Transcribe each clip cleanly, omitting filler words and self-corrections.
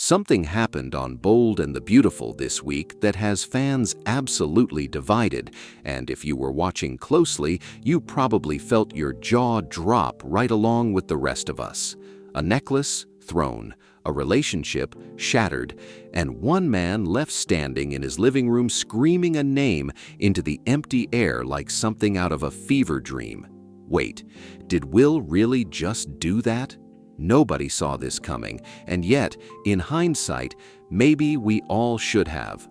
Something happened on Bold and the Beautiful this week that has fans absolutely divided, and if you were watching closely, you probably felt your jaw drop right along with the rest of us. A necklace thrown, a relationship shattered, and one man left standing in his living room screaming a name into the empty air like something out of a fever dream. Wait, did Will really just do that? Nobody saw this coming, and yet, in hindsight, maybe we all should have.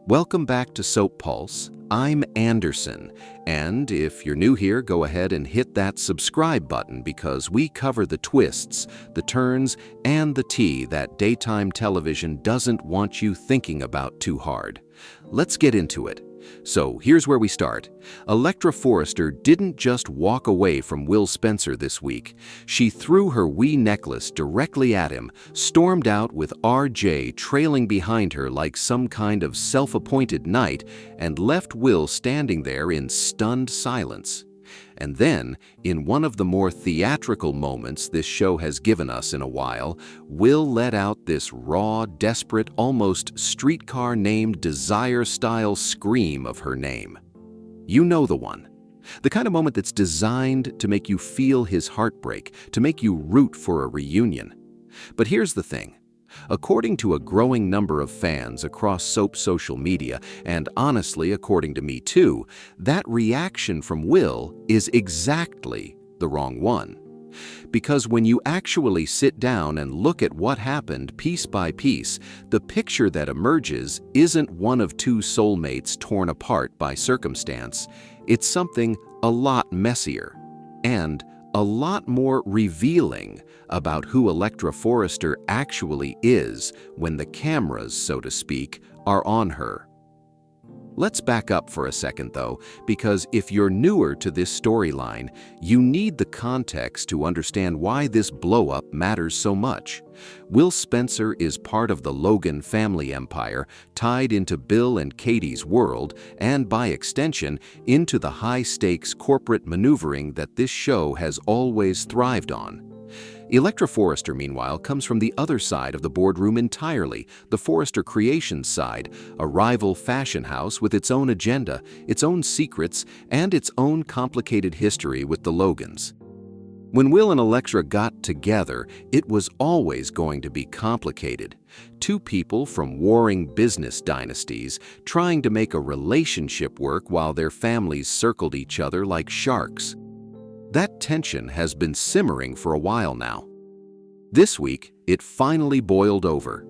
Welcome back to Soap Pulse. I'm Anderson, and if you're new here, go ahead and hit that subscribe button because we cover the twists, the turns, and the tea that daytime television doesn't want you thinking about too hard. Let's get into it. So here's where we start. Electra Forrester didn't just walk away from Will Spencer this week. She threw her wee necklace directly at him, stormed out with RJ trailing behind her like some kind of self-appointed knight, and left Will standing there in stunned silence. And then, in one of the more theatrical moments this show has given us in a while, Will let out this raw, desperate, almost streetcar-named Desire-style scream of her name. You know the one. The kind of moment that's designed to make you feel his heartbreak, to make you root for a reunion. But here's the thing. According to a growing number of fans across soap social media, and honestly, according to me too, that reaction from Will is exactly the wrong one. Because when you actually sit down and look at what happened piece by piece, the picture that emerges isn't one of two soulmates torn apart by circumstance. It's something a lot messier and a lot more revealing about who Electra Forrester actually is when the cameras, so to speak, are on her. Let's back up for a second, though, because if you're newer to this storyline, you need the context to understand why this blow-up matters so much. Will Spencer is part of the Logan family empire, tied into Bill and Katie's world, and by extension, into the high-stakes corporate maneuvering that this show has always thrived on. Electra Forrester, meanwhile, comes from the other side of the boardroom entirely, the Forrester Creations side, a rival fashion house with its own agenda, its own secrets, and its own complicated history with the Logans. When Will and Electra got together, it was always going to be complicated. Two people from warring business dynasties trying to make a relationship work while their families circled each other like sharks. That tension has been simmering for a while now. This week, it finally boiled over.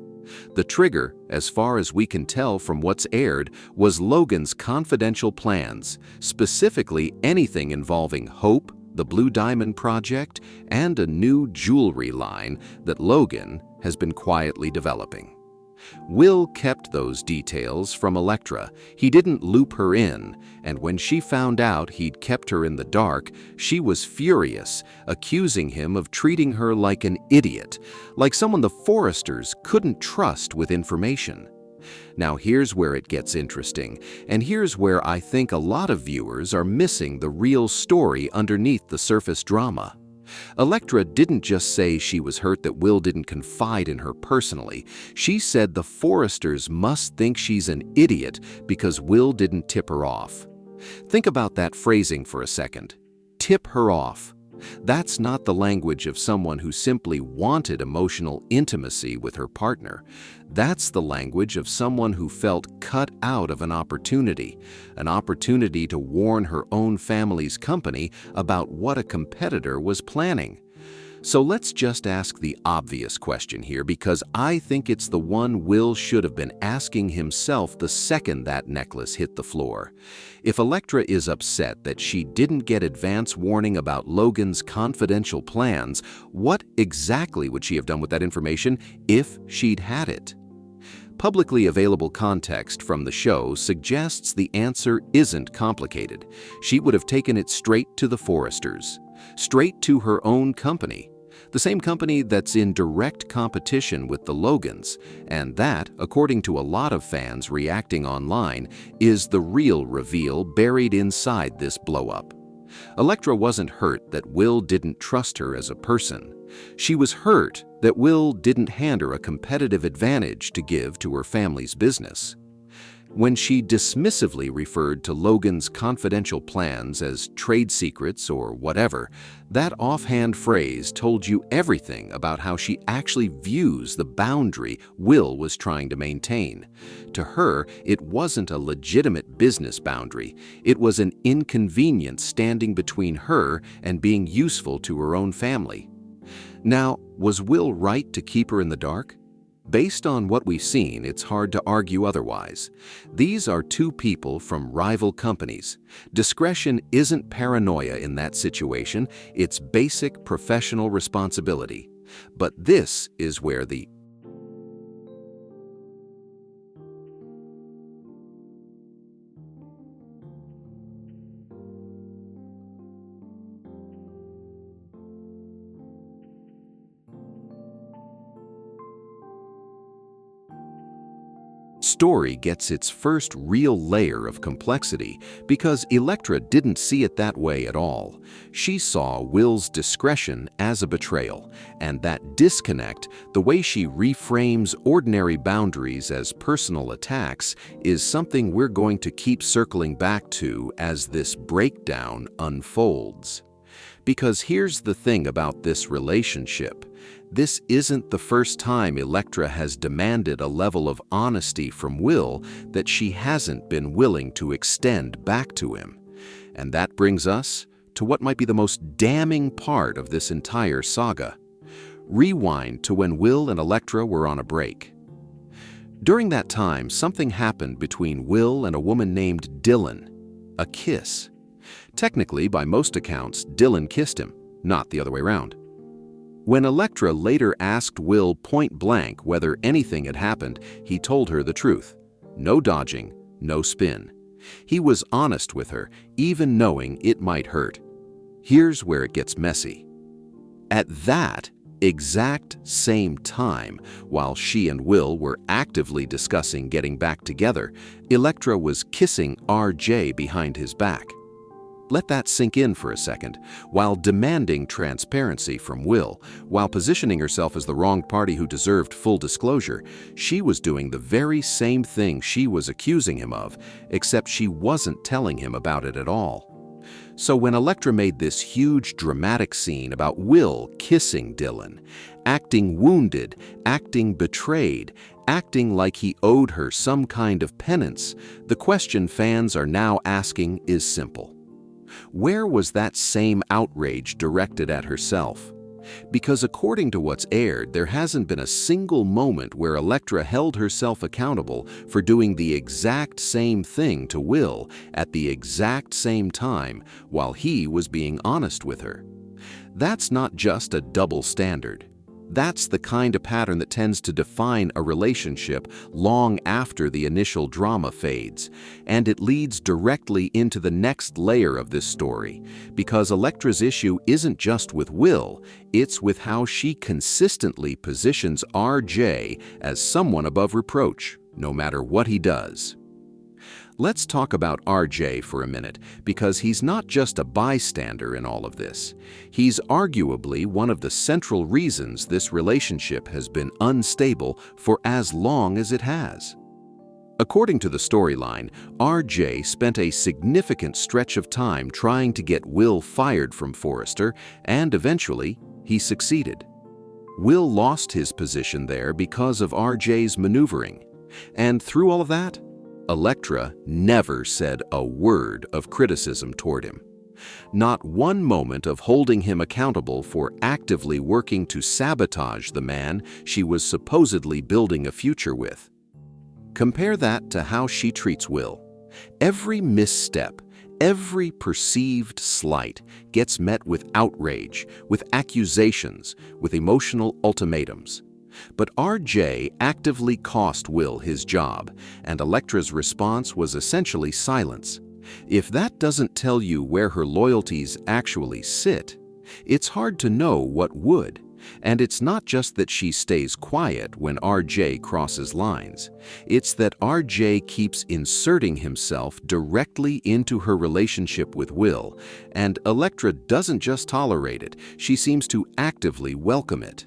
The trigger, as far as we can tell from what's aired, was Logan's confidential plans, specifically anything involving Hope, the Blue Diamond Project, and a new jewelry line that Logan has been quietly developing. Will kept those details from Electra. He didn't loop her in, and when she found out he'd kept her in the dark, she was furious, accusing him of treating her like an idiot, like someone the Forresters couldn't trust with information. Now here's where it gets interesting, and here's where I think a lot of viewers are missing the real story underneath the surface drama. Electra didn't just say she was hurt that Will didn't confide in her personally. She said the Forresters must think she's an idiot because Will didn't tip her off. Think about that phrasing for a second. Tip her off. That's not the language of someone who simply wanted emotional intimacy with her partner. That's the language of someone who felt cut out of an opportunity to warn her own family's company about what a competitor was planning. So let's just ask the obvious question here, because I think it's the one Will should have been asking himself the second that necklace hit the floor. If Electra is upset that she didn't get advance warning about Logan's confidential plans, what exactly would she have done with that information if she'd had it? Publicly available context from the show suggests the answer isn't complicated. She would have taken it straight to the Forresters, straight to her own company, the same company that's in direct competition with the Logans, and that, according to a lot of fans reacting online, is the real reveal buried inside this blow-up. Electra wasn't hurt that Will didn't trust her as a person. She was hurt that Will didn't hand her a competitive advantage to give to her family's business. When she dismissively referred to Logan's confidential plans as trade secrets or whatever, that offhand phrase told you everything about how she actually views the boundary Will was trying to maintain. To her, it wasn't a legitimate business boundary. It was an inconvenience standing between her and being useful to her own family. Now, was Will right to keep her in the dark? Based on what we've seen, it's hard to argue otherwise. These are two people from rival companies. Discretion isn't paranoia in that situation, it's basic professional responsibility. But this is where the story gets its first real layer of complexity because Electra didn't see it that way at all. She saw Will's discretion as a betrayal, and that disconnect, the way she reframes ordinary boundaries as personal attacks, is something we're going to keep circling back to as this breakdown unfolds. Because here's the thing about this relationship. This isn't the first time Electra has demanded a level of honesty from Will that she hasn't been willing to extend back to him. And that brings us to what might be the most damning part of this entire saga. Rewind to when Will and Electra were on a break. During that time, something happened between Will and a woman named Dylan. A kiss. Technically, by most accounts, Dylan kissed him, not the other way around. When Electra later asked Will point-blank whether anything had happened, he told her the truth. No dodging, no spin. He was honest with her, even knowing it might hurt. Here's where it gets messy. At that exact same time, while she and Will were actively discussing getting back together, Electra was kissing RJ behind his back. Let that sink in for a second. While demanding transparency from Will, while positioning herself as the wronged party who deserved full disclosure, she was doing the very same thing she was accusing him of, except she wasn't telling him about it at all. So when Electra made this huge dramatic scene about Will kissing Dylan, acting wounded, acting betrayed, acting like he owed her some kind of penance, the question fans are now asking is simple. Where was that same outrage directed at herself? Because according to what's aired, there hasn't been a single moment where Electra held herself accountable for doing the exact same thing to Will at the exact same time while he was being honest with her. That's not just a double standard. That's the kind of pattern that tends to define a relationship long after the initial drama fades, and it leads directly into the next layer of this story, because Electra's issue isn't just with Will, it's with how she consistently positions RJ as someone above reproach, no matter what he does. Let's talk about RJ for a minute, because he's not just a bystander in all of this. He's arguably one of the central reasons this relationship has been unstable for as long as it has. According to the storyline, RJ spent a significant stretch of time trying to get Will fired from Forrester, and eventually, he succeeded. Will lost his position there because of RJ's maneuvering. And through all of that, Electra never said a word of criticism toward him. Not one moment of holding him accountable for actively working to sabotage the man she was supposedly building a future with. Compare that to how she treats Will. Every misstep, every perceived slight gets met with outrage, with accusations, with emotional ultimatums. But RJ actively cost Will his job, and Electra's response was essentially silence. If that doesn't tell you where her loyalties actually sit, it's hard to know what would. And it's not just that she stays quiet when RJ crosses lines. It's that RJ keeps inserting himself directly into her relationship with Will, and Electra doesn't just tolerate it, she seems to actively welcome it.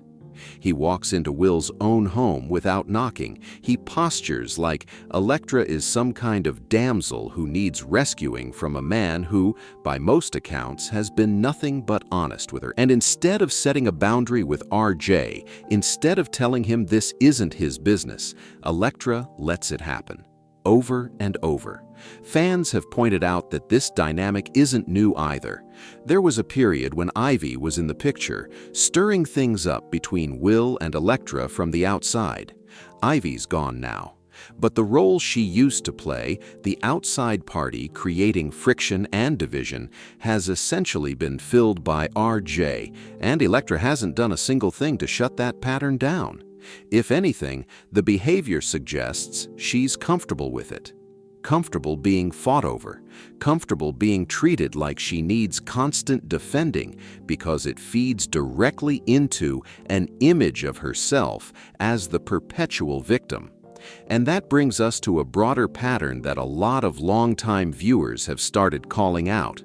He walks into Will's own home without knocking. He postures like Electra is some kind of damsel who needs rescuing from a man who, by most accounts, has been nothing but honest with her. And instead of setting a boundary with RJ, instead of telling him this isn't his business, Electra lets it happen. Over and over. Fans have pointed out that this dynamic isn't new either. There was a period when Ivy was in the picture, stirring things up between Will and Electra from the outside. Ivy's gone now. But the role she used to play, the outside party creating friction and division, has essentially been filled by RJ, and Electra hasn't done a single thing to shut that pattern down. If anything, the behavior suggests she's comfortable with it. Comfortable being fought over, comfortable being treated like she needs constant defending because it feeds directly into an image of herself as the perpetual victim. And that brings us to a broader pattern that a lot of longtime viewers have started calling out.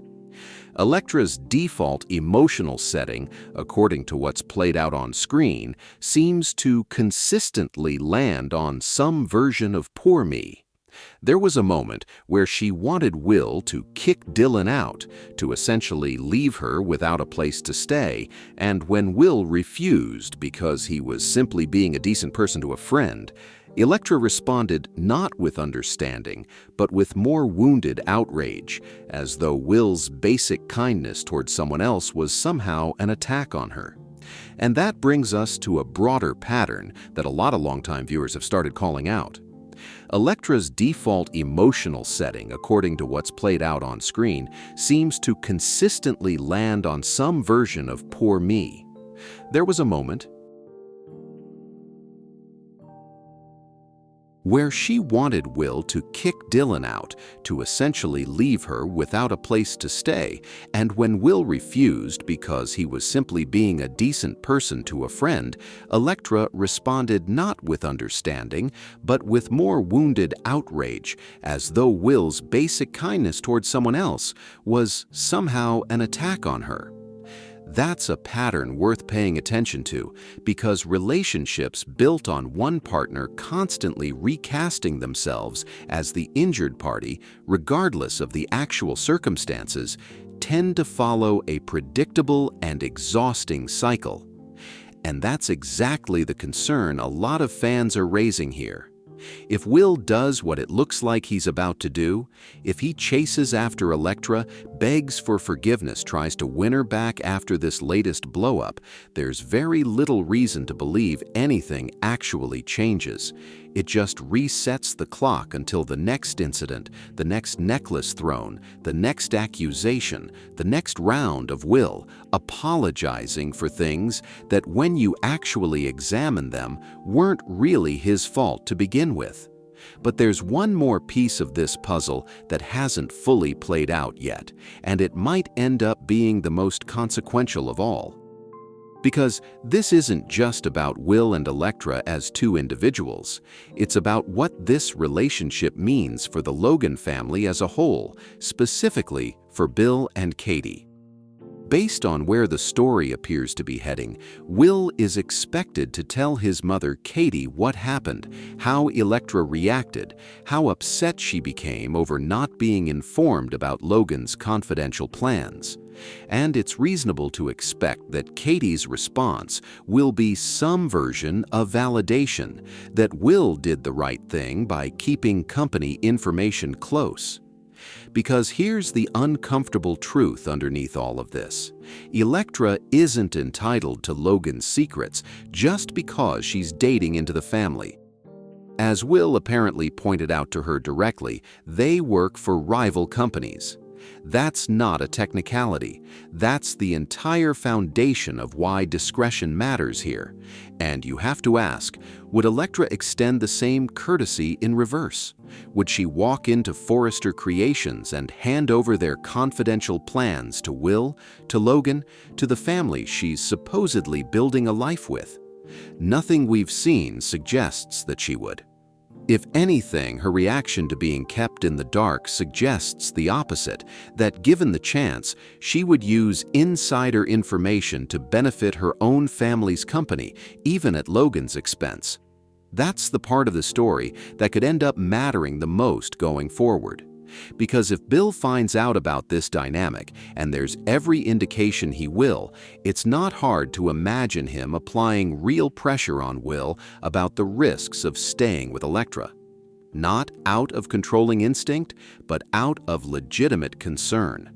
Electra's default emotional setting, according to what's played out on screen, seems to consistently land on some version of poor me. There was a moment where she wanted Will to kick Dylan out, to essentially leave her without a place to stay, and when Will refused because he was simply being a decent person to a friend, Electra responded not with understanding, but with more wounded outrage, as though Will's basic kindness towards someone else was somehow an attack on her. And that brings us to a broader pattern that a lot of longtime viewers have started calling out. Electra's default emotional setting, according to what's played out on screen, seems to consistently land on some version of poor me. There was a moment where she wanted Will to kick Dylan out, to essentially leave her without a place to stay, and when Will refused because he was simply being a decent person to a friend, Electra responded not with understanding, but with more wounded outrage, as though Will's basic kindness towards someone else was somehow an attack on her. That's a pattern worth paying attention to, because relationships built on one partner constantly recasting themselves as the injured party, regardless of the actual circumstances, tend to follow a predictable and exhausting cycle. And that's exactly the concern a lot of fans are raising here. If Will does what it looks like he's about to do, if he chases after Electra, begs for forgiveness, tries to win her back after this latest blow-up, there's very little reason to believe anything actually changes. It just resets the clock until the next incident, the next necklace thrown, the next accusation, the next round of Will apologizing for things that, when you actually examine them, weren't really his fault to begin with. But there's one more piece of this puzzle that hasn't fully played out yet, and it might end up being the most consequential of all. Because this isn't just about Will and Electra as two individuals. It's about what this relationship means for the Logan family as a whole, specifically for Bill and Katie. Based on where the story appears to be heading, Will is expected to tell his mother Katie what happened, how Electra reacted, how upset she became over not being informed about Logan's confidential plans. And it's reasonable to expect that Katie's response will be some version of validation, that Will did the right thing by keeping company information close. Because here's the uncomfortable truth underneath all of this. Electra isn't entitled to Logan's secrets just because she's dating into the family. As Will apparently pointed out to her directly, they work for rival companies. That's not a technicality. That's the entire foundation of why discretion matters here. And you have to ask, would Electra extend the same courtesy in reverse? Would she walk into Forrester Creations and hand over their confidential plans to Will, to Logan, to the family she's supposedly building a life with? Nothing we've seen suggests that she would. If anything, her reaction to being kept in the dark suggests the opposite, that given the chance, she would use insider information to benefit her own family's company, even at Logan's expense. That's the part of the story that could end up mattering the most going forward. Because if Bill finds out about this dynamic, and there's every indication he will, it's not hard to imagine him applying real pressure on Will about the risks of staying with Electra. Not out of controlling instinct, but out of legitimate concern.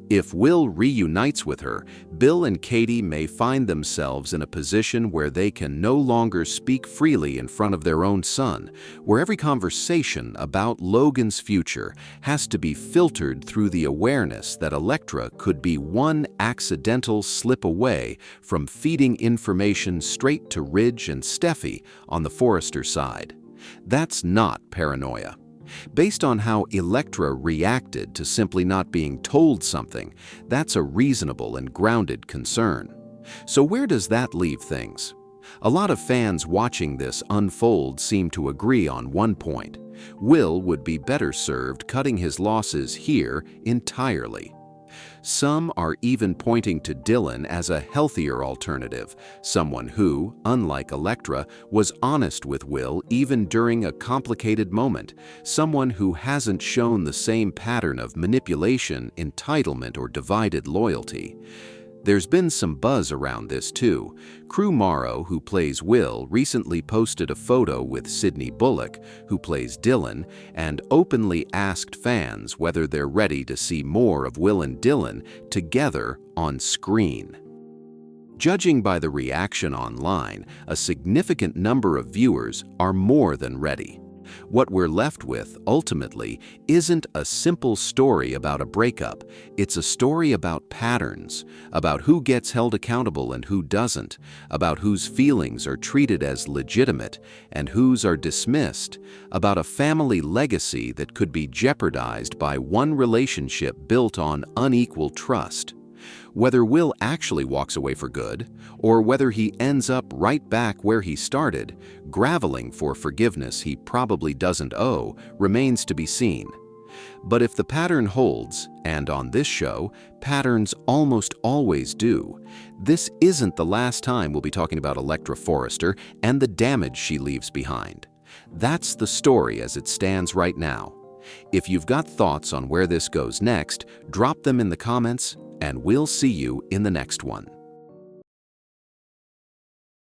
If Will reunites with her, Bill and Katie may find themselves in a position where they can no longer speak freely in front of their own son, where every conversation about Logan's future has to be filtered through the awareness that Electra could be one accidental slip away from feeding information straight to Ridge and Steffi on the Forrester side. That's not paranoia. Based on how Electra reacted to simply not being told something, that's a reasonable and grounded concern. So where does that leave things? A lot of fans watching this unfold seem to agree on one point. Will would be better served cutting his losses here entirely. Some are even pointing to Dylan as a healthier alternative, someone who, unlike Electra, was honest with Will even during a complicated moment, someone who hasn't shown the same pattern of manipulation, entitlement, or divided loyalty. There's been some buzz around this too. Crew Morrow, who plays Will, recently posted a photo with Sydney Bullock, who plays Dylan, and openly asked fans whether they're ready to see more of Will and Dylan together on screen. Judging by the reaction online, a significant number of viewers are more than ready. What we're left with, ultimately, isn't a simple story about a breakup. It's a story about patterns, about who gets held accountable and who doesn't, about whose feelings are treated as legitimate and whose are dismissed, about a family legacy that could be jeopardized by one relationship built on unequal trust. Whether Will actually walks away for good, or whether he ends up right back where he started, groveling for forgiveness he probably doesn't owe, remains to be seen. But if the pattern holds, and on this show, patterns almost always do, this isn't the last time we'll be talking about Electra Forrester and the damage she leaves behind. That's the story as it stands right now. If you've got thoughts on where this goes next, drop them in the comments, and we'll see you in the next one.